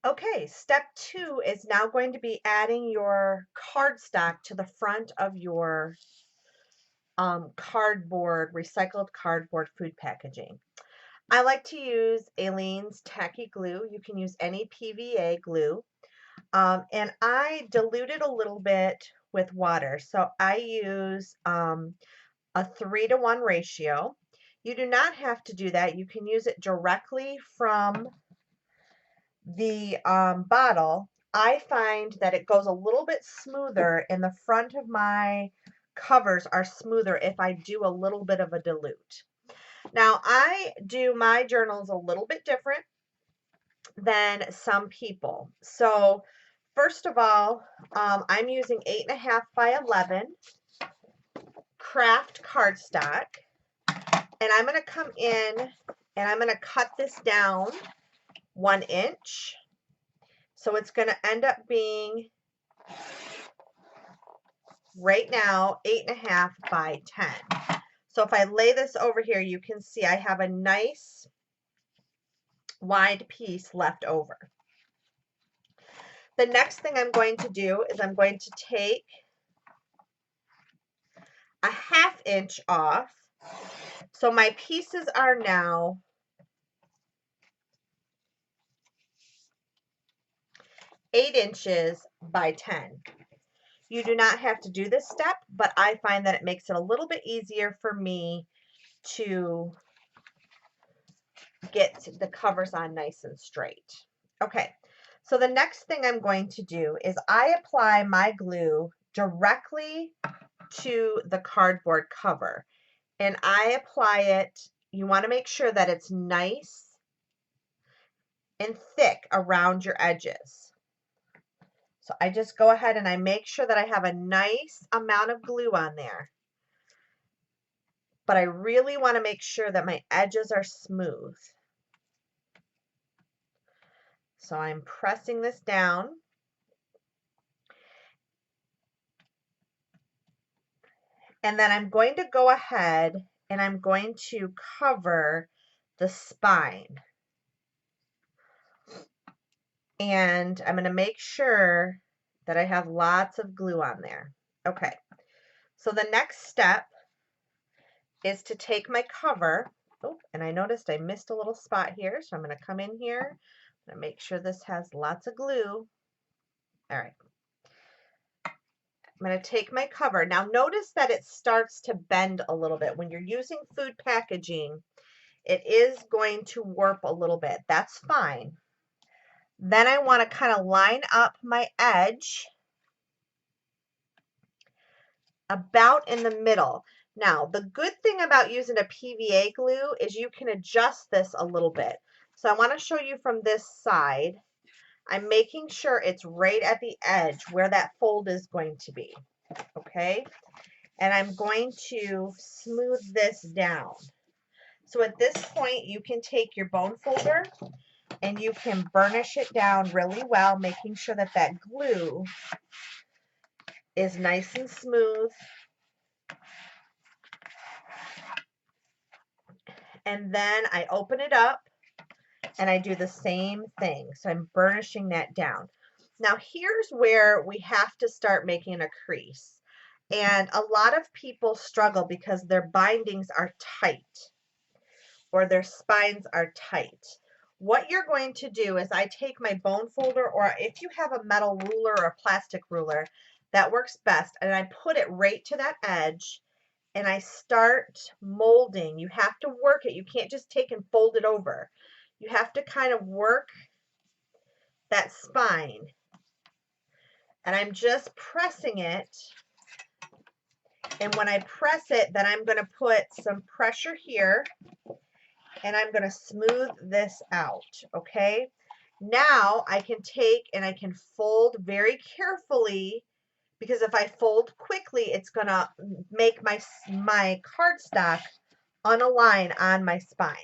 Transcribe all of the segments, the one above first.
Okay, step 2 is now going to be adding your cardstock to the front of your cardboard, recycled cardboard food packaging. I like to use Aleene's Tacky Glue. You can use any PVA glue. And I dilute it a little bit with water. So I use a 3-to-1 ratio. You do not have to do that. You can use it directly from the bottle. I find that it goes a little bit smoother and the front of my covers are smoother if I do a little bit of a dilute. Now, I do my journals a little bit different than some people. So, first of all, I'm using 8.5 by 11 craft cardstock, and I'm going to come in and I'm going to cut this down 1 inch. So it's going to end up being right now 8.5 by 10. So if I lay this over here, you can see I have a nice wide piece left over. The next thing I'm going to do is I'm going to take a 1/2 inch off. So my pieces are now 8 inches by 10. You do not have to do this step, but I find that it makes it a little bit easier for me to get the covers on nice and straight. Okay, so the next thing I'm going to do is I apply my glue directly to the cardboard cover. And I apply it, you want to make sure that it's nice and thick around your edges. So I just go ahead and I make sure that I have a nice amount of glue on there. But I really want to make sure that my edges are smooth. So I'm pressing this down. And then I'm going to go ahead and I'm going to cover the spine. And I'm going to make sure that I have lots of glue on there. Okay, so the next step is to take my cover. Oh, and I noticed I missed a little spot here, so I'm going to come in here and make sure this has lots of glue. All right. I'm going to take my cover. Now notice that it starts to bend a little bit. When you're using food packaging, it is going to warp a little bit. That's fine. Then I want to kind of line up my edge about in the middle. Now, the good thing about using a PVA glue is you can adjust this a little bit. So I want to show you from this side. I'm making sure it's right at the edge where that fold is going to be. Okay? And I'm going to smooth this down. So at this point, you can take your bone folder and you can burnish it down really well, making sure that that glue is nice and smooth. And then I open it up and I do the same thing. So I'm burnishing that down. Now here's where we have to start making a crease. And a lot of people struggle because their bindings are tight or their spines are tight. What you're going to do is I take my bone folder, or if you have a metal ruler or a plastic ruler, that works best, and I put it right to that edge and I start molding. You have to work it. You can't just take and fold it over. You have to kind of work that spine. And I'm just pressing it. And when I press it, then I'm going to put some pressure here and I'm going to smooth this out. Okay. Now I can take and I can fold very carefully, because if I fold quickly, it's going to make my cardstock unalign on my spine.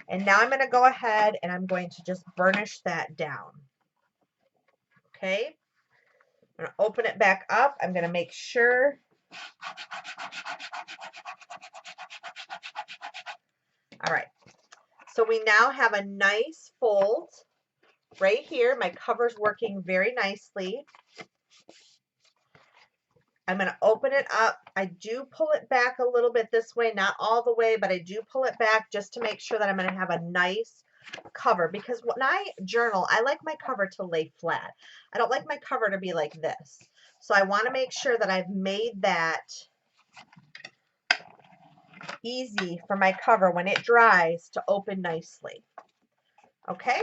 And now I'm going to go ahead and I'm going to just burnish that down. Okay. I'm going to open it back up. I'm going to make sure. All right. So we now have a nice fold. right here, my cover's working very nicely. I'm going to open it up. I do pull it back a little bit this way, not all the way, but I do pull it back just to make sure that I'm going to have a nice cover, because when I journal, I like my cover to lay flat. I don't like my cover to be like this. So I want to make sure that I've made that easy for my cover when it dries to open nicely. Okay,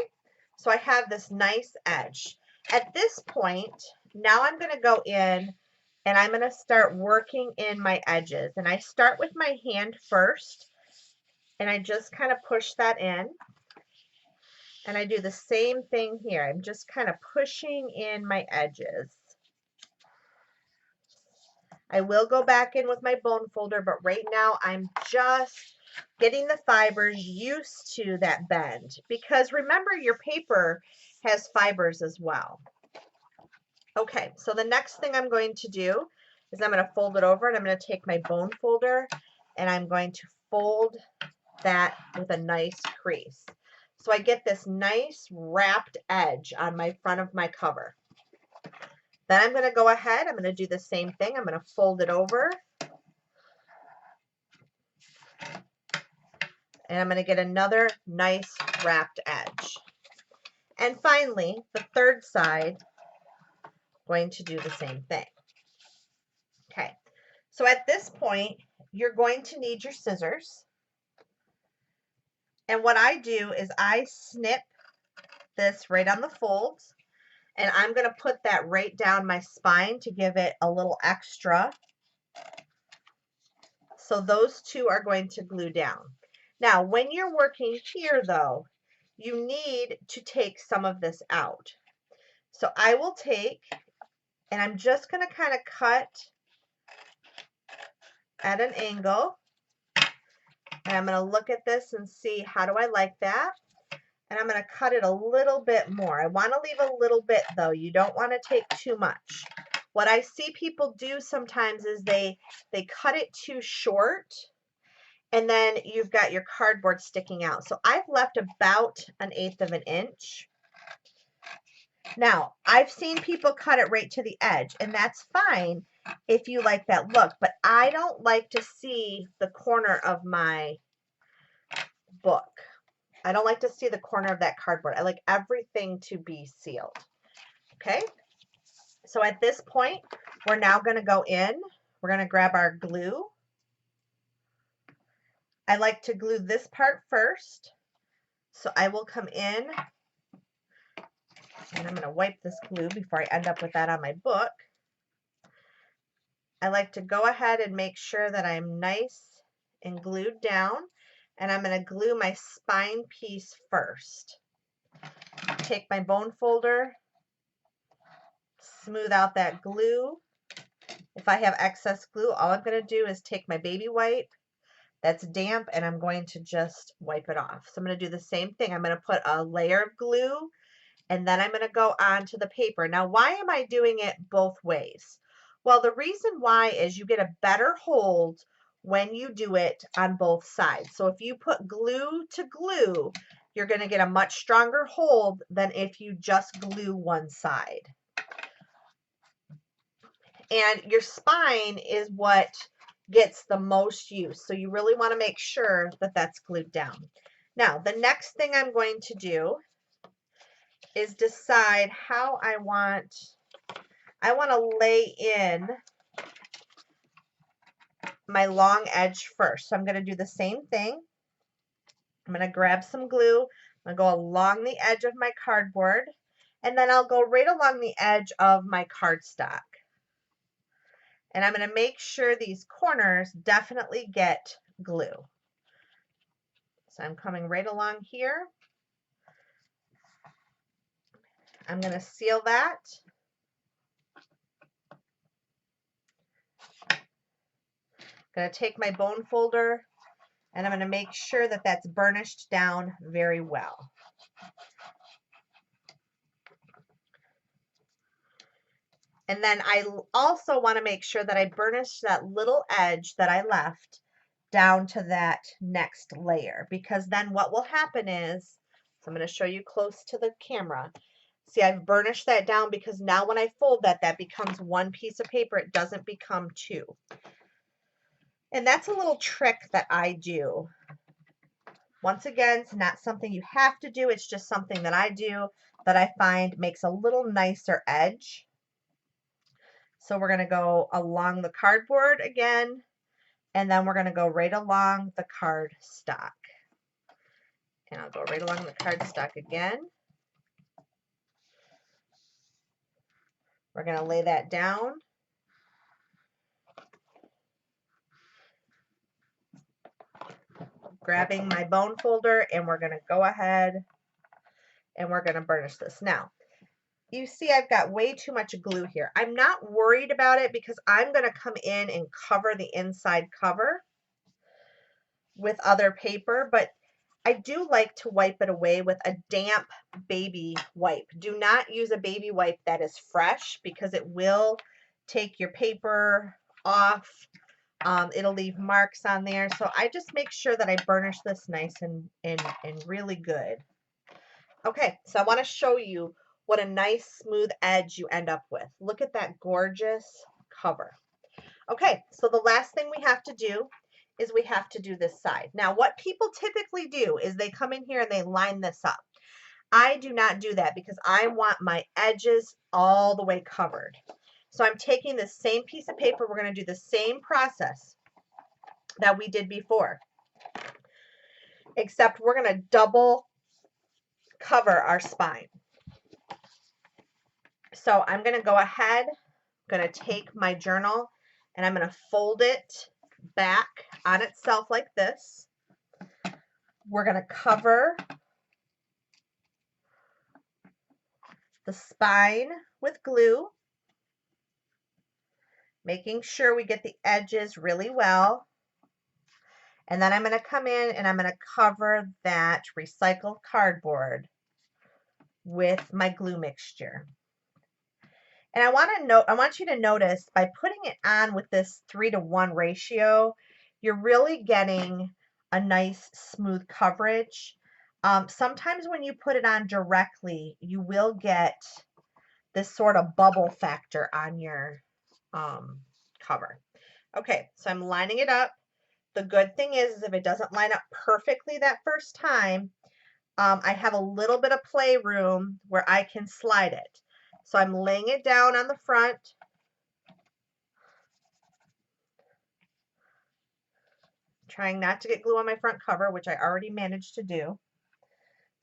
so I have this nice edge. At this point, now I'm going to go in and I'm going to start working in my edges. And I start with my hand first, and I just kind of push that in. And I do the same thing here. I'm just kind of pushing in my edges. I will go back in with my bone folder, but right now I'm just getting the fibers used to that bend, because remember, your paper has fibers as well. Okay, so the next thing I'm going to do is I'm going to fold it over, and I'm going to take my bone folder and I'm going to fold that with a nice crease. So I get this nice wrapped edge on my front of my cover. Then I'm going to go ahead, I'm going to do the same thing. I'm going to fold it over, and I'm going to get another nice wrapped edge. And finally, the third side, going to do the same thing. Okay, so at this point, you're going to need your scissors. And what I do is I snip this right on the folds, and I'm going to put that right down my spine to give it a little extra. So those two are going to glue down. Now, when you're working here, though, you need to take some of this out. So I will take, and I'm just going to kind of cut at an angle. And I'm going to look at this and see, how do I like that? And I'm going to cut it a little bit more. I want to leave a little bit, though. You don't want to take too much. What I see people do sometimes is they cut it too short, and then you've got your cardboard sticking out. So I've left about 1/8 of an inch. Now, I've seen people cut it right to the edge, and that's fine if you like that look, but I don't like to see the corner of my book. I don't like to see the corner of that cardboard. I like everything to be sealed. Okay, so at this point, we're now going to go in. We're going to grab our glue. I like to glue this part first. So I will come in, and I'm going to wipe this glue before I end up with that on my book. I like to go ahead and make sure that I'm nice and glued down, and I'm going to glue my spine piece first. Take my bone folder, smooth out that glue. If I have excess glue, all I'm going to do is take my baby wipe that's damp, and I'm going to just wipe it off. So I'm going to do the same thing. I'm going to put a layer of glue, and then I'm going to go on to the paper. Now, why am I doing it both ways? Well, the reason why is you get a better hold when you do it on both sides. So if you put glue to glue, you're going to get a much stronger hold than if you just glue one side. And your spine is what gets the most use. So you really want to make sure that that's glued down. Now, the next thing I'm going to do is decide how I want to lay in my long edge first. So I'm going to do the same thing. I'm going to grab some glue. I'm going to go along the edge of my cardboard, and then I'll go right along the edge of my cardstock. And I'm going to make sure these corners definitely get glue. So I'm coming right along here. I'm going to seal that. I'm going to take my bone folder, and I'm going to make sure that that's burnished down very well. And then I also want to make sure that I burnish that little edge that I left down to that next layer, because then what will happen is, I'm going to show you close to the camera. See, I've burnished that down because now when I fold that, that becomes one piece of paper. It doesn't become two. And that's a little trick that I do. Once again, it's not something you have to do. It's just something that I do that I find makes a little nicer edge. So we're going to go along the cardboard again, and then we're going to go right along the cardstock. And I'll go right along the cardstock again. We're going to lay that down. Grabbing my bone folder, and we're going to go ahead and we're going to burnish this. Now, you see I've got way too much glue here. I'm not worried about it because I'm going to come in and cover the inside cover with other paper, but I do like to wipe it away with a damp baby wipe. Do not use a baby wipe that is fresh because it will take your paper off. It'll leave marks on there. So I just make sure that I burnish this nice and really good. Okay, so I want to show you what a nice smooth edge you end up with. Look at that gorgeous cover. Okay, so the last thing we have to do is we have to do this side. Now, what people typically do is they come in here and they line this up. I do not do that because I want my edges all the way covered. So I'm taking the same piece of paper. We're going to do the same process that we did before, except we're going to double cover our spine. So I'm going to go ahead, I'm going to take my journal, and I'm going to fold it back on itself like this. We're going to cover the spine with glue, making sure we get the edges really well. And then I'm going to come in and I'm going to cover that recycled cardboard with my glue mixture. And I want you to notice by putting it on with this 3-to-1 ratio, you're really getting a nice smooth coverage. Sometimes when you put it on directly, you will get this sort of bubble factor on your cover. Okay, so I'm lining it up. The good thing is if it doesn't line up perfectly that first time, I have a little bit of play room where I can slide it. So I'm laying it down on the front. Trying not to get glue on my front cover, which I already managed to do.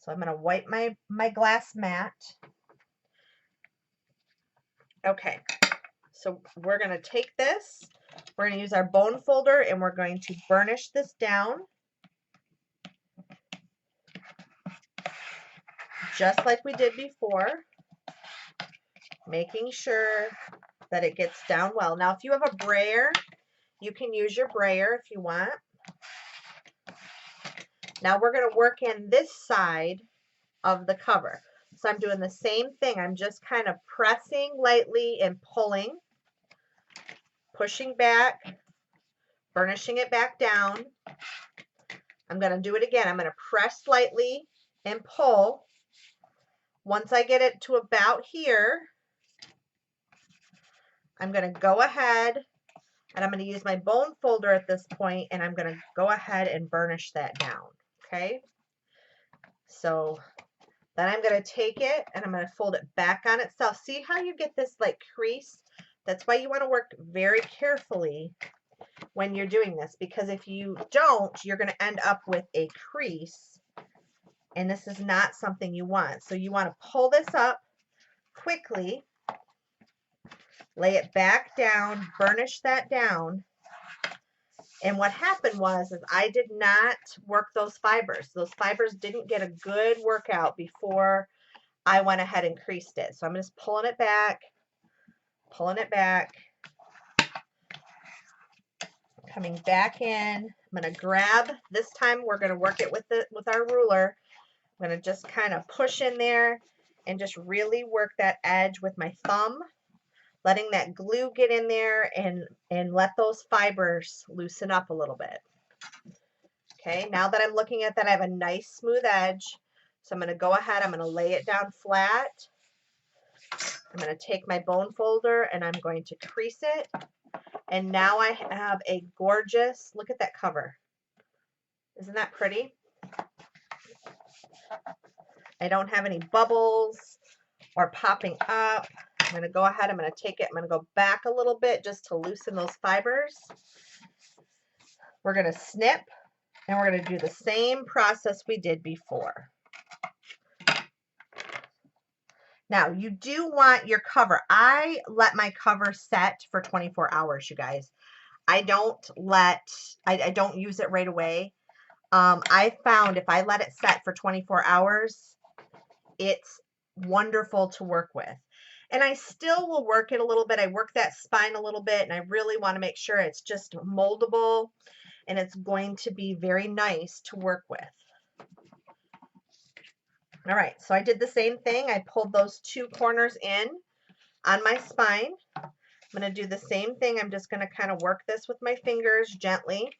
So I'm going to wipe my glass mat. Okay, so we're going to take this. We're going to use our bone folder and we're going to burnish this down. Just like we did before. Making sure that it gets down well. Now, if you have a brayer, you can use your brayer if you want. Now we're going to work in this side of the cover. So I'm doing the same thing. I'm just kind of pressing lightly and pulling, pushing back, burnishing it back down. I'm going to do it again. I'm going to press lightly and pull. Once I get it to about here, I'm going to go ahead and I'm going to use my bone folder at this point and I'm going to go ahead and burnish that down. Okay. So then I'm going to take it and I'm going to fold it back on itself. See how you get this like crease? That's why you want to work very carefully when you're doing this, because if you don't, you're going to end up with a crease and this is not something you want. So you want to pull this up quickly, lay it back down, burnish that down. And what happened was I did not work those fibers. Those fibers didn't get a good workout before I went ahead and creased it. So I'm just pulling it back, coming back in. I'm going to grab, this time we're going to work it with our ruler. I'm going to just kind of push in there and just really work that edge with my thumb, letting that glue get in there and let those fibers loosen up a little bit. Okay, now that I'm looking at that, I have a nice smooth edge. So I'm going to go ahead, I'm going to lay it down flat. I'm going to take my bone folder and I'm going to crease it. And now I have a gorgeous, look at that cover. Isn't that pretty? I don't have any bubbles or popping up. I'm going to go ahead, I'm going to take it, I'm going to go back a little bit just to loosen those fibers. We're going to snip and we're going to do the same process we did before. Now, you do want your cover. I let my cover set for 24 hours, you guys. I don't use it right away. I found if I let it set for 24 hours, it's wonderful to work with. And I still will work it a little bit. I work that spine a little bit, and I really want to make sure it's just moldable and it's going to be very nice to work with. All right, so I did the same thing. I pulled those two corners in on my spine. I'm going to do the same thing. I'm just going to kind of work this with my fingers gently.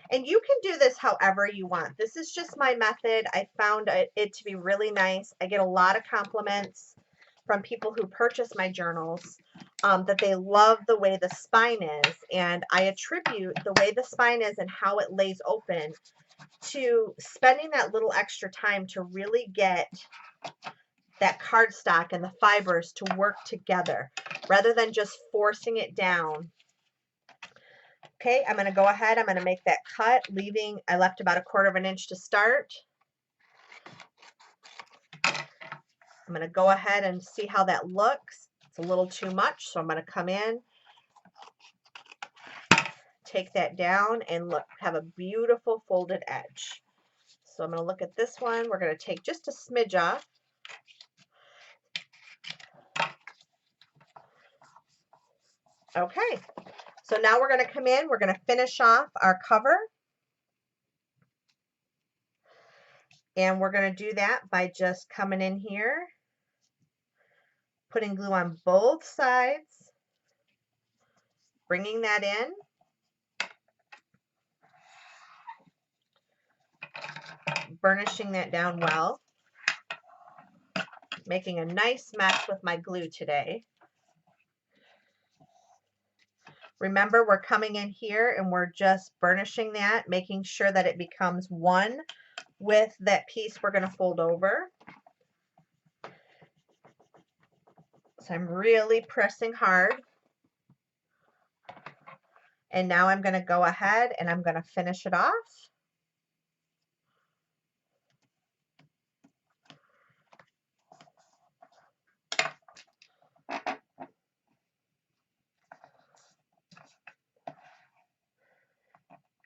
And you can do this however you want. This is just my method. I found it to be really nice. I get a lot of compliments from people who purchase my journals that they love the way the spine is. And I attribute the way the spine is and how it lays open to spending that little extra time to really get that cardstock and the fibers to work together rather than just forcing it down. Okay, I'm going to go ahead, I'm going to make that cut, I left about 1/4 inch to start. I'm going to go ahead and see how that looks. It's a little too much, so I'm going to come in, take that down, and look, have a beautiful folded edge. So I'm going to look at this one. We're going to take just a smidge off. Okay, so now we're going to come in, we're going to finish off our cover. And we're going to do that by just coming in here, putting glue on both sides, bringing that in, burnishing that down well, making a nice mess with my glue today. Remember, we're coming in here and we're just burnishing that, making sure that it becomes one with that piece we're going to fold over. So I'm really pressing hard. And now I'm going to go ahead and I'm going to finish it off.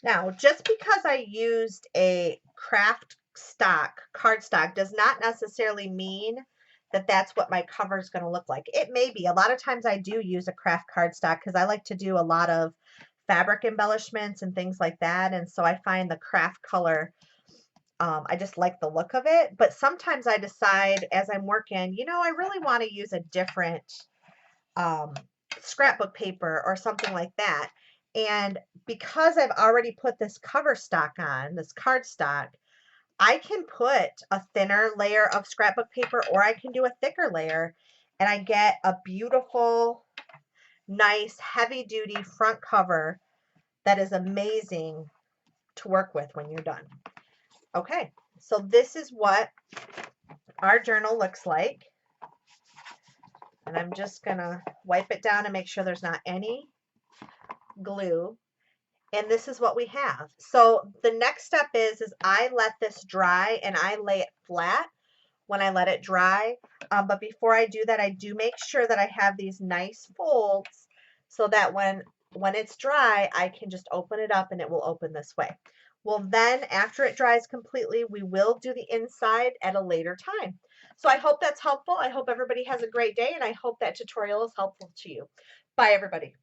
Now, just because I used a cardstock does not necessarily mean that that's what my cover is going to look like. It may be. A lot of times I do use a craft cardstock because I like to do a lot of fabric embellishments and things like that. And so I find the craft color, I just like the look of it. But sometimes I decide as I'm working, you know, I really want to use a different scrapbook paper or something like that. And because I've already put this cover stock on, this cardstock, I can put a thinner layer of scrapbook paper or I can do a thicker layer and I get a beautiful, nice, heavy-duty front cover that is amazing to work with when you're done. Okay, so this is what our journal looks like. And I'm just going to wipe it down and make sure there's not any glue. And this is what we have. So the next step is I let this dry and I lay it flat when I let it dry. But before I do that, I do make sure that I have these nice folds so that when it's dry, I can just open it up and it will open this way. Well, then after it dries completely, we will do the inside at a later time. So I hope that's helpful. I hope everybody has a great day and I hope that tutorial is helpful to you. Bye, everybody.